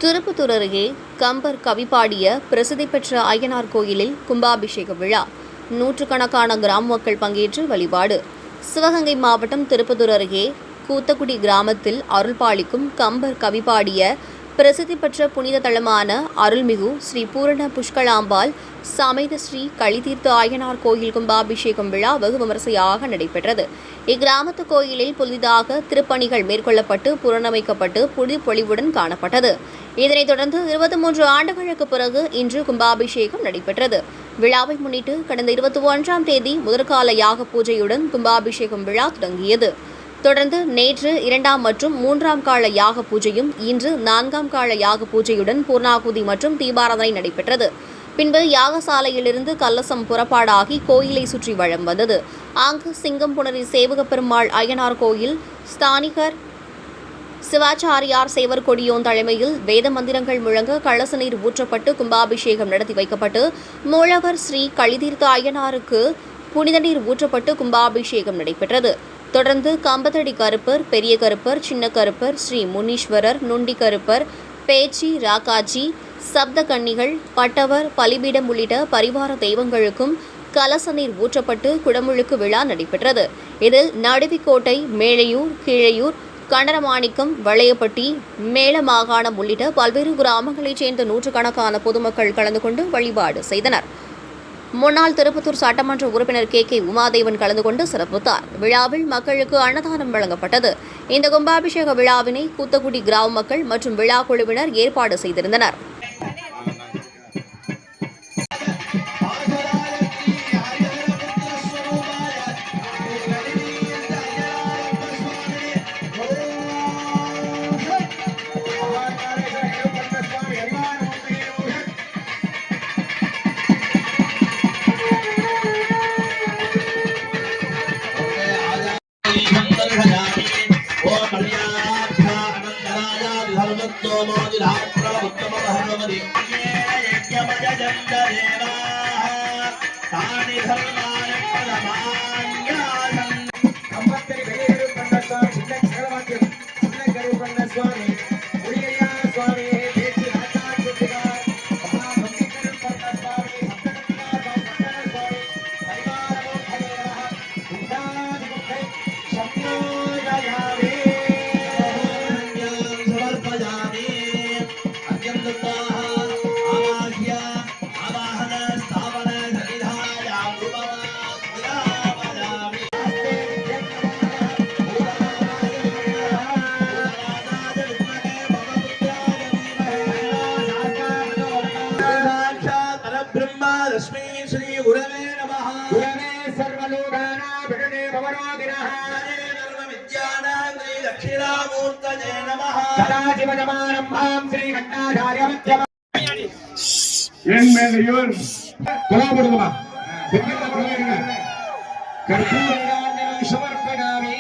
திருப்பத்தூர் அருகே கம்பர் கவி பாடிய பிரசித்தி பெற்ற அய்யனார் கோயிலில் கும்பாபிஷேக விழா. நூற்றுக்கணக்கான கிராம மக்கள் பங்கேற்று வழிபாடு. சிவகங்கை மாவட்டம் திருப்பத்தூர் அருகே கூத்தக்குடி கிராமத்தில் அருள்பாலிக்கும் கம்பர் கவி பாடிய பிரசித்தி பெற்ற புனித தலமான அருள்மிகு ஸ்ரீ பூரண புஷ்கலாம்பாள் சமேத ஸ்ரீ களிதீர்த்த அய்யனார் கோயில் கும்பாபிஷேகம் விழா வெகு விமரிசையாக நடைபெற்றது. இக்கிராமத்து கோயிலில் புதிதாக திருப்பணிகள் மேற்கொள்ளப்பட்டு புனரமைக்கப்பட்டு புதுப்பொலிவுடன் காணப்பட்டது. இதனைத் தொடர்ந்து 23 ஆண்டுகளுக்கு பிறகு இன்று கும்பாபிஷேகம் நடைபெற்றது. விழாவை முன்னிட்டு கடந்த 21ஆம் தேதி முதற்கால யாக பூஜையுடன் கும்பாபிஷேகம் விழா தொடங்கியது. தொடர்ந்து நேற்று 2ஆம் மற்றும் 3ஆம் கால யாக பூஜையும் இன்று 4ஆம் கால யாக பூஜையுடன் பூர்ணாகுதி மற்றும் தீபாராதனை நடைபெற்றது. பின்பு யாகசாலையிலிருந்து கலசம் புறப்பாடாகி கோயிலை சுற்றி வலம் வந்தது. அங்கு சிங்கம்புணரி சேவக பெருமாள் அய்யனார் கோயில் ஸ்தானிகர் சிவாச்சாரியார் சேவர் கொடியோன் தலைமையில் வேத மந்திரங்கள் முழங்க கலச நீர் ஊற்றப்பட்டு கும்பாபிஷேகம் நடத்தி வைக்கப்பட்டு மூலவர் ஸ்ரீ களிதீர்த்த அய்யனாருக்கு புனித நீர் ஊற்றப்பட்டு கும்பாபிஷேகம் நடைபெற்றது. தொடர்ந்து கம்பத்தடி கருப்பர், பெரிய கருப்பர், சின்ன கருப்பர், ஸ்ரீ முனீஸ்வரர், நுண்டி கருப்பர், பேச்சி, ராக்காச்சி, சப்த கன்னிகள், பட்டவர், பலிபீடம் உள்ளிட்ட பரிவார தெய்வங்களுக்கும் கலச நீர் ஊற்றப்பட்டு குடமுழுக்கு விழா நடைபெற்றது. இதில் நடுவிக்கோட்டை, மேலையூர், கீழையூர், கண்டரமாணிக்கம், வளையப்பட்டி, மேலமாகாணம் உள்ளிட்ட பல்வேறு கிராமங்களைச் சேர்ந்த நூற்றுக்கணக்கான பொதுமக்கள் கலந்து கொண்டு வழிபாடு செய்தனர். முன்னாள் திருப்பத்தூர் சட்டமன்ற உறுப்பினர் கே உமாதேவன் கலந்து கொண்டு சிறப்பித்தார். விழாவில் மக்களுக்கு அன்னதானம் வழங்கப்பட்டது. இந்த கும்பாபிஷேக விழாவினை கூத்தக்குடி கிராம மக்கள் மற்றும் விழா குழுவினர் ஏற்பாடு செய்திருந்தனர். श्री गुरवे नमः। गुरवे सर्वलोकानां विघ्ने भवरोगिनः विद्यानां श्री दक्षिणामूर्तये नमः। सदाशिवसमारम्भां श्री घण्टाचार्यमध्यमम् என் மேலையூர் தொலாபடுமா கற்பூரம் சமர்ப்பணாமி.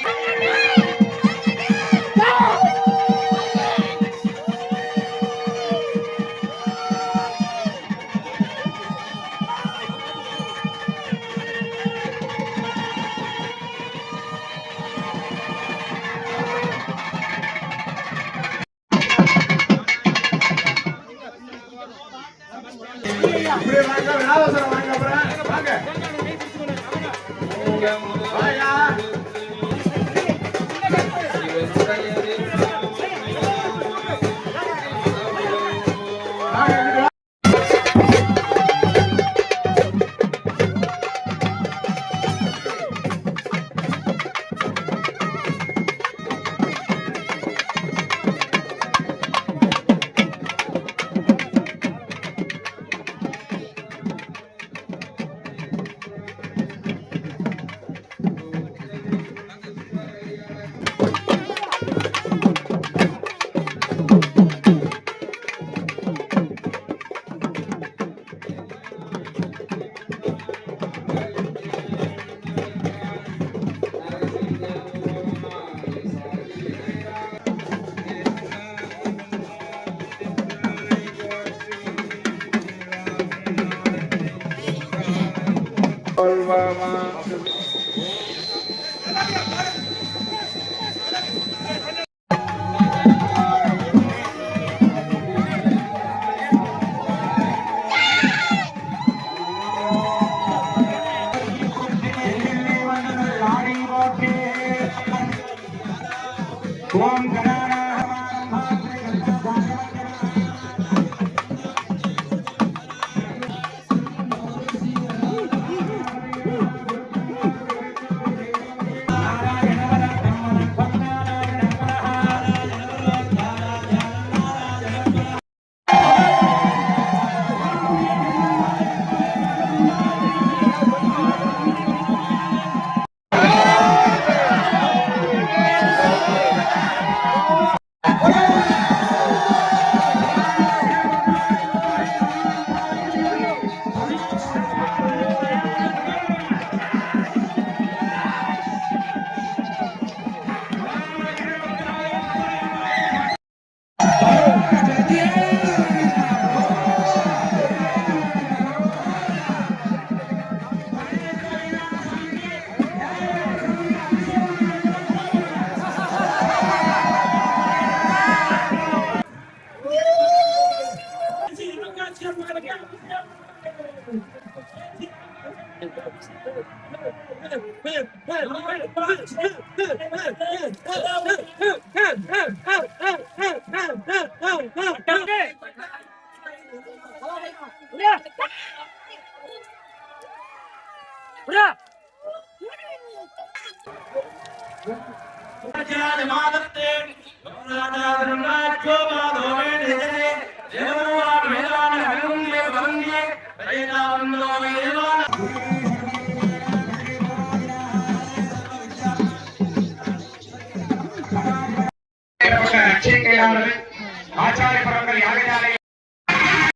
மாதத்தே